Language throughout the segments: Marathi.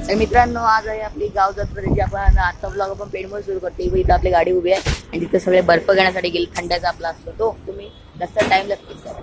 तर मित्रांनो, आज आहे आपली गाव जत्रेची. आपण आजचा ब्लॉग आपण पेडमोड सुरू करतो. इथं आपली गाडी उभी आहे आणि तिथे सगळे बर्फ घेण्यासाठी गेले. थंडाचा आपला असतो तो. तुम्ही जास्त टाइम लागतो.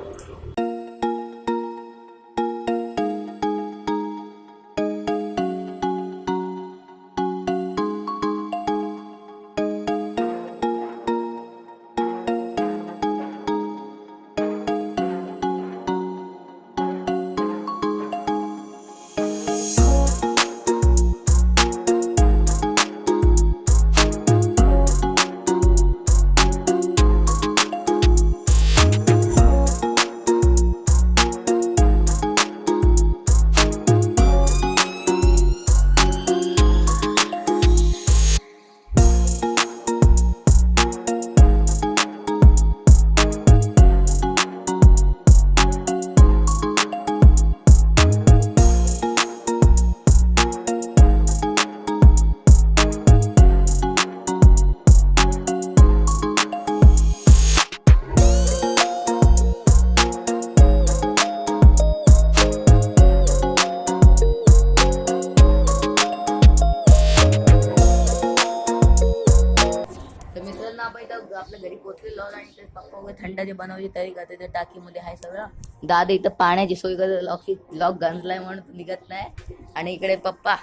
आपल्या घरी पोचलेलो आणि ते पप्पा वगैरे थंडाची बनवायची तयारी करते. ते टाकीमध्ये आहे सगळं. दादा इथं पाण्याची सोय करत. लॉक गंजलाय म्हणून निघत नाही. आणि इकडे पप्पा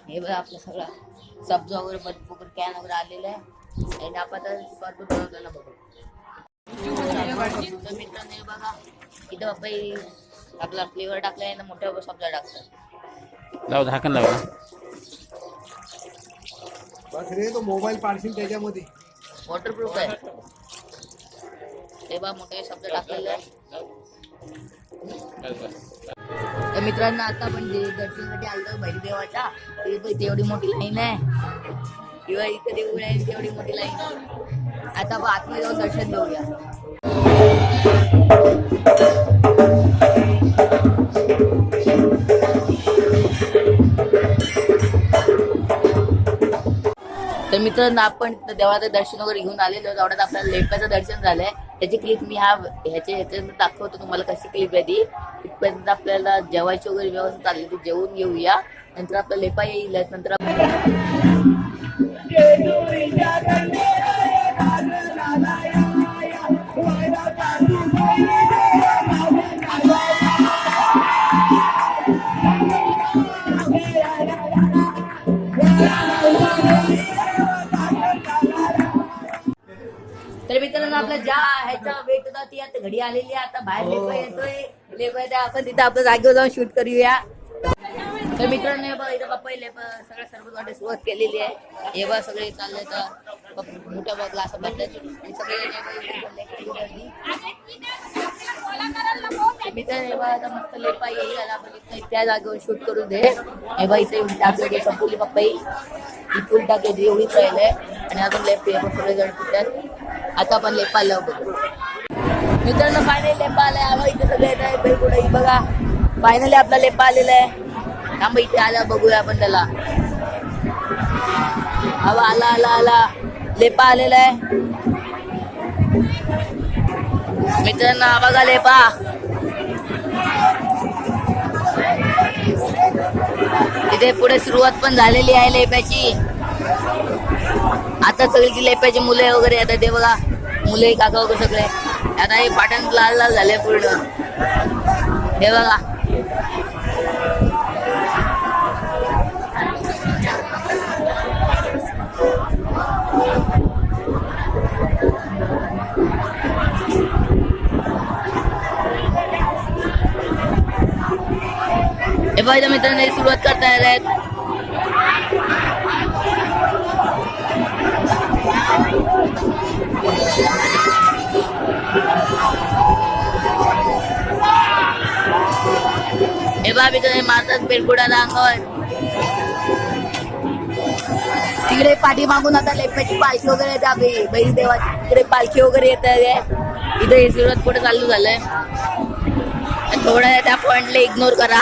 हे बघा आपलं सगळं सब्जा वगैरे बर्फ वगैरे कॅन वगैरे आलेलं आहे. आणि आपण तर स्वाद बनवताना बघू. तर मित्रांनो हे बघा इथं पप्पा आपला फ्लेवर टाकलाय ना, मोठ्या सब्जा टाकतात. लाव झाकण लावा. बस रे, तो मोबाईल पाडशील त्याच्यामध्ये. वॉटरप्रूफ आहे ते बा. मोठे शब्द टाकलेले आहे. तर मित्रांनो आता आपण दर्शनासाठी आलो भैरी देवाच्या. इथे एवढी मोठी लाईन आहे किंवा इथे देऊळ आहे तेवढी मोठी लाईन. आता आपण आतमध्ये जाऊन दर्शन घेऊया. तर मित्रांनो आपण देवाचं दर्शन वगैरे घेऊन आलेलो. तेवढ्यात आपल्याला लेपाचं दर्शन झालंय. त्याची क्लिप मी ह्याच्यात दाखवतो तुम्हाला कशी क्लिप आहे ती. तिथपर्यंत आपल्याला जेवायची वगैरे व्यवस्था चालली ती जेवून घेऊया. नंतर आपला लेपा येईल. नंतर तर मित्रांनो आपल्या ज्या ह्याचा वेट होता ती आता घडी आलेली आहे. आता बाहेर लेपा येतोय. लेपा येतोय. आपण तिथं आपल्या जागेवर जाऊन शूट करूया. तर मित्रांनो हे बघा इथं पप्पा लेपा सगळ्या सर्व सुरुवात केलेली आहे. हे बघा सगळे चालले तर मोठ्या ग्लास भेटतात आणि सगळे मित्रांनो हे बघा आता मस्त लेपा येईल. आपण त्या जागेवर शूट करून दे. हे बघा इथे टाकले संपवली पप्पा ही फुल टाकायची एवढीच राहिले. आणि अजून लेप सगळे जण फिरतात. आता आपण लेपा लावतो. मित्रांनो फायनली लेपा आलाय. आम्हा इथे सगळे येत आहे पुढे. बघा फायनली आपला लेपा आलेला आहे. थांबा इथे आला बघूया आपण त्याला. हवा आला आला आला लेपा आलेला आहे. मित्रांनो हा बघा लेपा. इथे पुढे सुरुवात पण झालेली आहे लेप्याची. आता सगळी लेप्याची मुले वगैरे आता ते बघा मुले काका वगैरे सगळे आता हे पाटण लाल लाल झाले पूर्ण. हे बघा हे बघा मित्रांनो सुरुवात करता येत आहेत. हे बाबी तुम्ही मारतात पेरकुडाला अंगावर. तिकडे पाठीमागून आता लेप्याची पालखी वगैरे येते आपली बैल देवाची. तिकडे पालखी वगैरे येत आहे. इथे सुरुवात पुढे चालू झालंय. थोडं त्या पॉइंटला इग्नोर करा.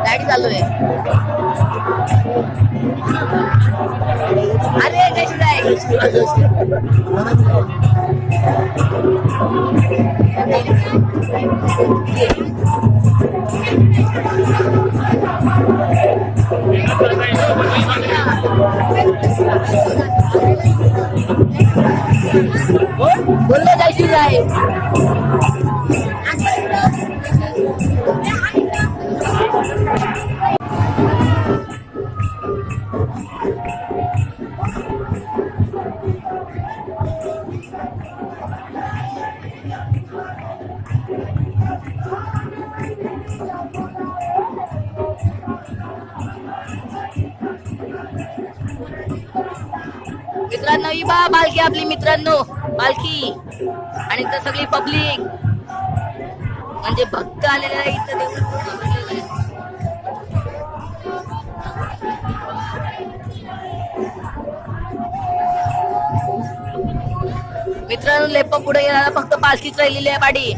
गाडी चालू आहे. अरे कशी बोललो जायची जाय. मित्रांनो ही बा पालखी आपली मित्रांनो पालखी आणि तर सगळी पब्लिक म्हणजे भक्त आलेले आहे इथं देऊळ पूर्ण भरलेलं आहे. मित्रांनो लेप्पा पुढे गेला फक्त पालखीच राहिलेली आहे पाडी.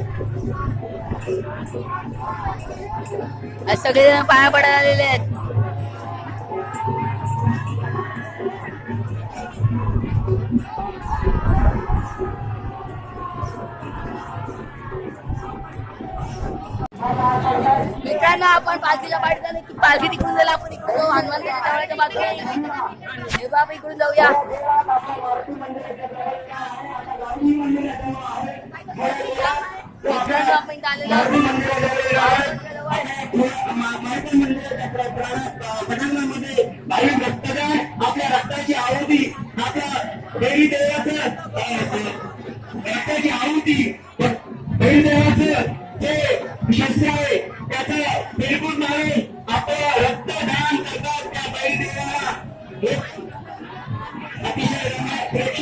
सगळे पाया पडायला आलेले आहेत. मित्रांनो आपण पालखीच्या पाठी झालं की पालखी तिकडून जायला आपण इकडून जाऊ. हनुमान देवाच्या बाजूला हे बाबा इकडून जाऊया. मित्रांनो आपण आलेलो आपल्या रक्ताची आहुती आपल्या देवी देवाचं रक्ताची आहुती देवी देवाचं जे शस्त्र आहे त्याचं बिलकुल नाही आपलं रक्तदान करतात त्या देवी देवाला अतिशय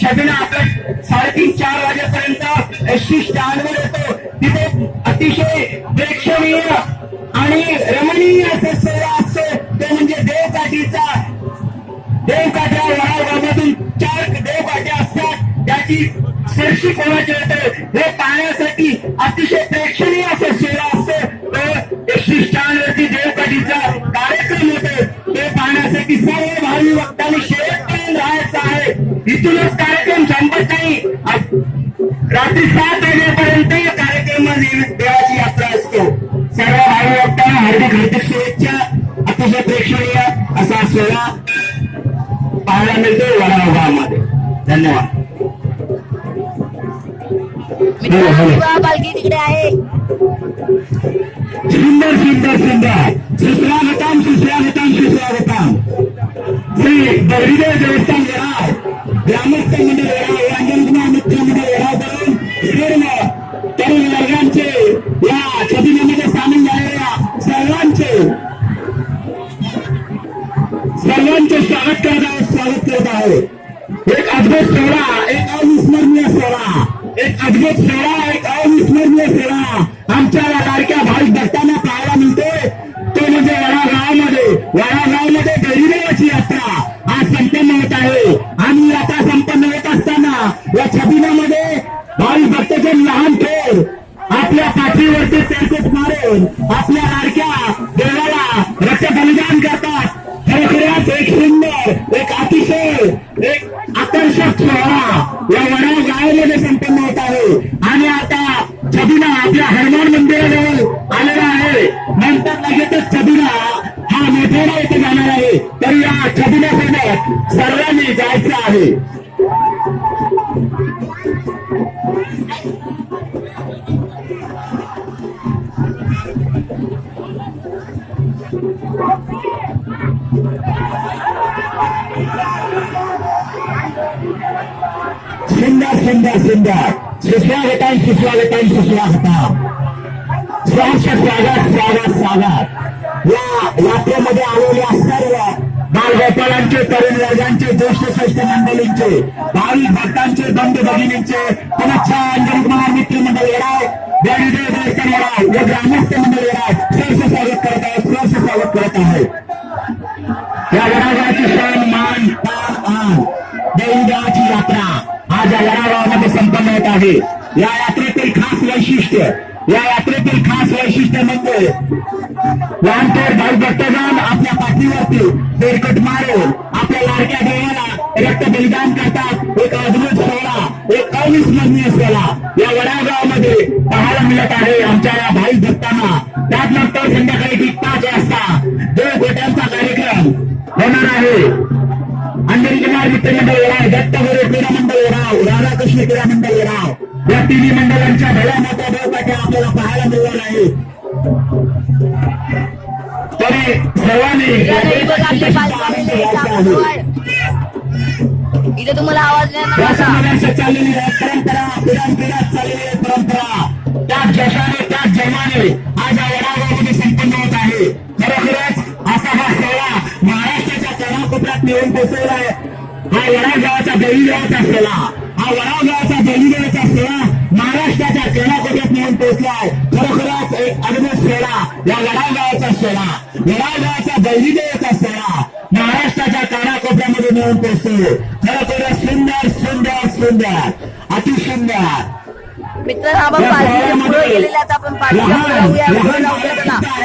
छबिना आपल्या 3:30-4 वाजेपर्यंत एसटी स्टँडवर येतो. तिथे अतिशय प्रेक्षणीय आणि रमणीय असं सोहळा असतो. तो म्हणजे देवकाठीचा. देवकाठ्या वडागावामधून 4 देवकाठ्या असतात. त्याची सरशी कोणाची होते हे पाहण्यासाठी अतिशय प्रेक्षणीय असं सोहळा असतो. तो एसटी स्टँडवरती देवकाठीचा कार्यक्रम होतो. ते पाहण्यासाठी सर्व भावी भक्तांनी शेवटपर्यंत राहायचं आहे. इथूनच कार्यक्रम संपत नाही. रात्री 7 वाजेपर्यंत कार्यक्रमामध्ये देवाची यात्रा असतो. सर्व भावी भक्तांना हार्दिक शुभेच्छा. अतिशय प्रेक्षणीय असा सोहळा पाहायला मिळतो वडाळा गावामध्ये. धन्यवाद. मित्रांनो पालखी तिकडे आहे. सुंदर सुंदर सुंदर सुस्वागतम सुस्वागतम सुस्वागतम. श्री गौरीदेव देवस्थान वडाळ, ग्रामस्थ मंडळ वडाळ, अंजनकुमार मित्र मंडळ वडाळ करून सर्व तरुण वर्गांचे या छबिनामध्ये सामील झालेल्या सर्वांचे स्वागत करत आहे. एक अद्भुत सोहळा, एक अविस्मरणीय सोहळा, एक अद्भुत सोहळा, एक अविस्मरणीय सोहळा आमच्या लाडक्या भाविक भक्तांना पाहायला मिळतोय. तो म्हणजे वडागावमध्ये गौरीदेवाची यात्रा आज संपन्न होत आहे. आणि यात्रा संपन्न होत असताना या छबिनामध्ये भाविक भक्ताचे लहान थोर आपल्या पाठीवरती तेलकट मारून आपल्या लाडक्या देवाला रक्त बलिदान करतात. खरोखरच एक सुंदर, एक अतिशय एक आकर्षक सोहळा या वडाळ गावामध्ये संपन्न होत आहे. आणि आता छबिना आपल्या हनुमान मंदिराजवळ आलेला आहे. नंतर लगेचच छबिना हा मोठेरा इथे जाणार आहे. तर या छबिनासोबत सर्वांनी जायचं आहे. सुंदर सुंदर सुंदर सुस्वागतम सुस्वागतम सुस्वागतम. स्वागत स्वागत स्वागत. या यात्रेमध्ये आलेल्या सर्व बालगोपालांचे, तरुण वर्गांचे, ज्येष्ठ श्रेष्ठ मंडळींचे, भाविक भक्तांचे, बंधू भगिनींचे पुनच्छा अंजनकुमार मित्र मंडळ वडाळ, गौरीदेव देवस्थान वडाळ व ग्रामस्थ मंडळ वडाळ सहर्ष स्वागत करत आहे. सहर्ष स्वागत करत आहे. या वडागावाची शान मान आन देवदेवाची यात्रा आज या वडागावामध्ये संपन्न होत आहे. या यात्रेतील खास वैशिष्ट्य म्हणजे लहानथोर भाविक भक्तगण आपल्या पाठीवरती तेलकट मारून आपल्या लाडक्या देवाला रक्त बलिदान करतात. एक अद्भुत सोहळा, एक अविस्मरणीय सोहळा या वडागावामध्ये पाहायला मिळत आहे आमच्या या भाविक भक्तांना. त्यानंतर संध्याकाळी ठीक 5 वाजता देवगोट्यांचा कार्यक्रम होणार आहे. अंजनकुमार मित्र मंडळ वडाळ, दत्तगुरु क्रीडा मंडळ वडाळ, राधाकृष्ण क्रीडा मंडळ वडाळ या तिन्ही मंडळांच्या भल्या मोठ्या देवकाठ्या आपल्याला पाहायला मिळणार आहे. तरी सर्वांनी इथे तुम्हाला आवाज चाललेली परंपरा, पिढ्यात चाललेली परंपरा त्याच जशाने त्याच जन्माने आज या वडागावामध्ये संपन्न होत आहे. खरोखरच असा हा सोहळा महाराष्ट्राच्या कानाकोपऱ्यात येऊन पोहोचलेला आहे. हा वडागावाचा गौरीदेवाचा सोहळा, हा वडागावाचा गौरीदेवाचा सोहळा महाराष्ट्राच्या कानाकोपऱ्यात येऊन पोहोचलाय. खरोखरच एक अद्भुत सोहळा या वडागावाचा सोहळा, वडागावाचा गौरीदेवाचा सोहळा महाराष्ट्राच्या कानाकोपऱ्यामध्ये येऊन पोहोचतो. खरोखरच सुंदर सुंदर सुंदर अतिसुंदर. मित्रांनो आपण पालखीच्या पुढे गेलेले आता आपण पालखीच्या पुढे जाऊया.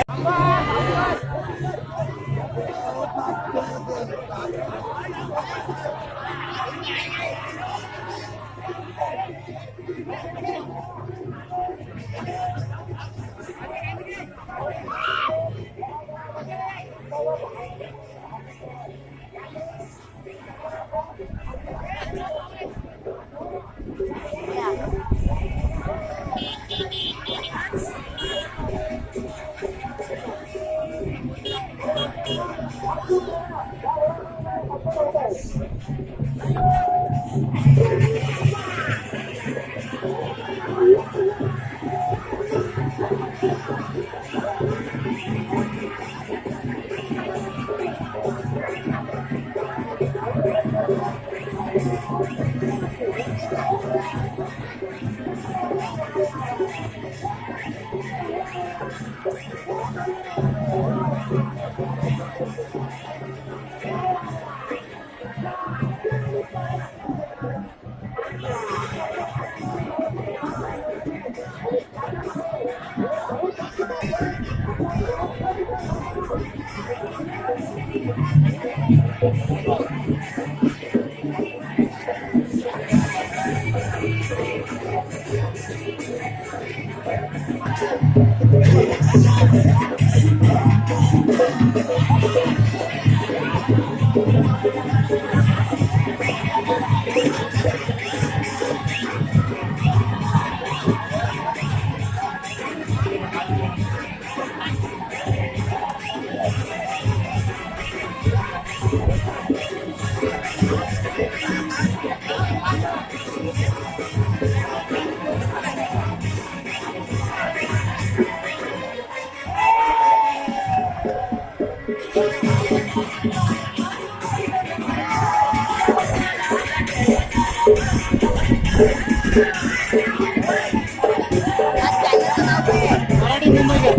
मराठी मुंबईकर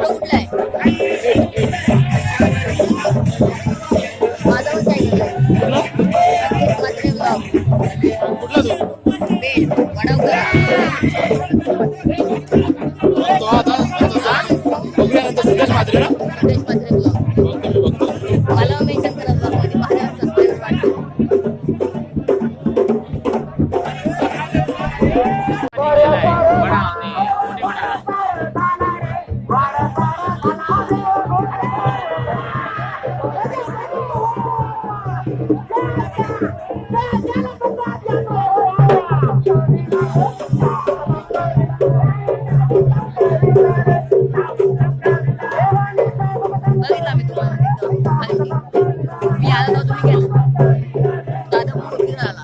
कुठला आहे माझा पण चॅनल आहे मात्र ब्लॉग कुठला बेल वडावकर तो आता बघूया नंतर सुरेश म्हात्रे ना सुरेश मात्रे ब्लॉग मला मेन्शन करा ब्लॉग मध्ये माझ्या सबस्क्राईबर वाटतो बघितला मी तुम्हाला मी आला नव्हतो तुम्ही गेला दादा पण कुठे आला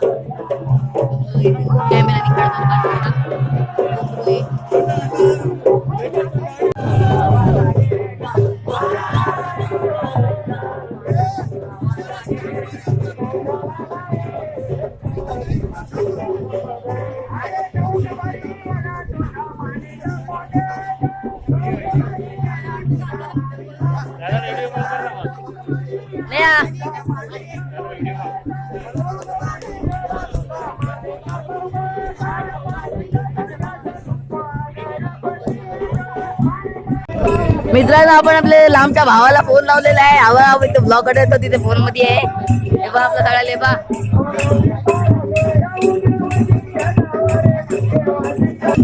कॅमेरा मित्रांनो आपण आपले लांबच्या भावाला फोन लावलेला आहे हवा इथे ब्लॉग काढतो तिथे फोन मध्ये आहे लेबा आपला सगळा लेबा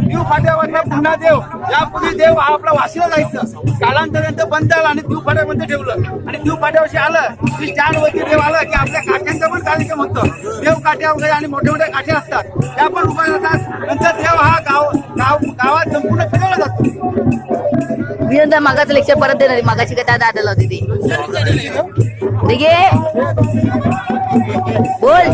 देव फाट्यावर पुन्हा देव यापूर्वी देव हा आपला वाशीला जायचं कालांतरानंतर बंद झाला आणि देव फाट्यामध्ये ठेवलं आणि देव फाट्यावरशी आलं की स्टँड वरती देव आलं की आपल्या काठ्यांचा पण कार्यक्रम होतो देव काठ्या वगैरे आणि मोठे मोठे काठे असतात त्या पण उभ्या राहतात नंतर देव हा गावात संपूर्ण फिरवला जातो मी नंतर मागाचं लेक्चर परत देणार मागाची काय दादाला होती ती ठीक आहे बोल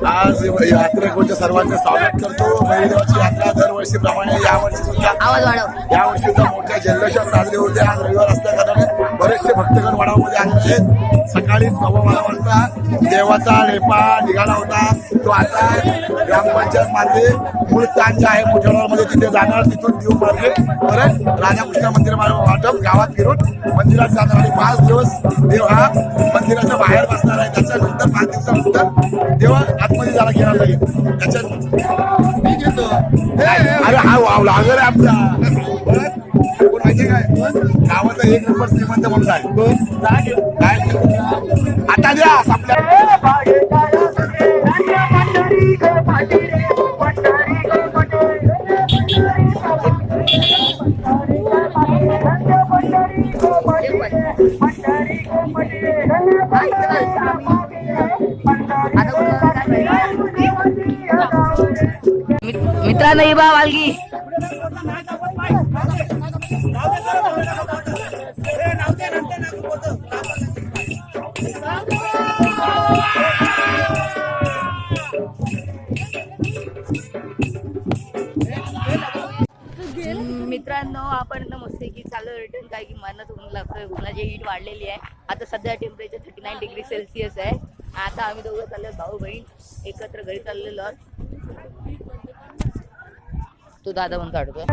आज यात्रेकरूंच्या सर्वांचे स्वागत करतो महिदेवाची यात्रा दरवर्षीप्रमाणे यावर्षी सुद्धा आवाज वाढव यावर्षी सुद्धा मोठ्या जल्लोषात साजरी होते. आज रविवार असल्या कारणाने बरेचसे भक्तगण वडावमध्ये आलेले आहेत. सकाळीच 9:12 वाजता देवाचा लेपा निघाला होता. तो आता ग्रामपंचायत मार्गे मूळ स्थान जे आहे मोठ्यामध्ये तिथे जाणार. तिथून देव मार्गे परत राधाकृष्ण मंदिर वाटप गावात फिरून मंदिरात जाणार आणि 5 दिवस देव हा मंदिराच्या बाहेर बसणार आहे. त्याच्यानंतर 5 दिवसानंतर देव आतमध्ये जायला घेणार नाही. त्याच्यात मी घेतो अरे हा वाव लागल आपला माहिती काय गावाचा 1 नंबर श्रीमंत म्हणून आहे काय आता द्या आपल्या मित्रांनो ही बा वालगी मित्रांनो आपण मस्तपैकी चालू रिटर्न काय की मनात ऊन लागतोय. उन्हाची हीट वाढलेली आहे. आता सध्या टेम्परेचर 39 डिग्री सेल्सिअस आहे. आता आम्ही दोघं चाललो भाऊ बहीण एकत्र घरी चाललेलो. तो दादा पण काढतोय.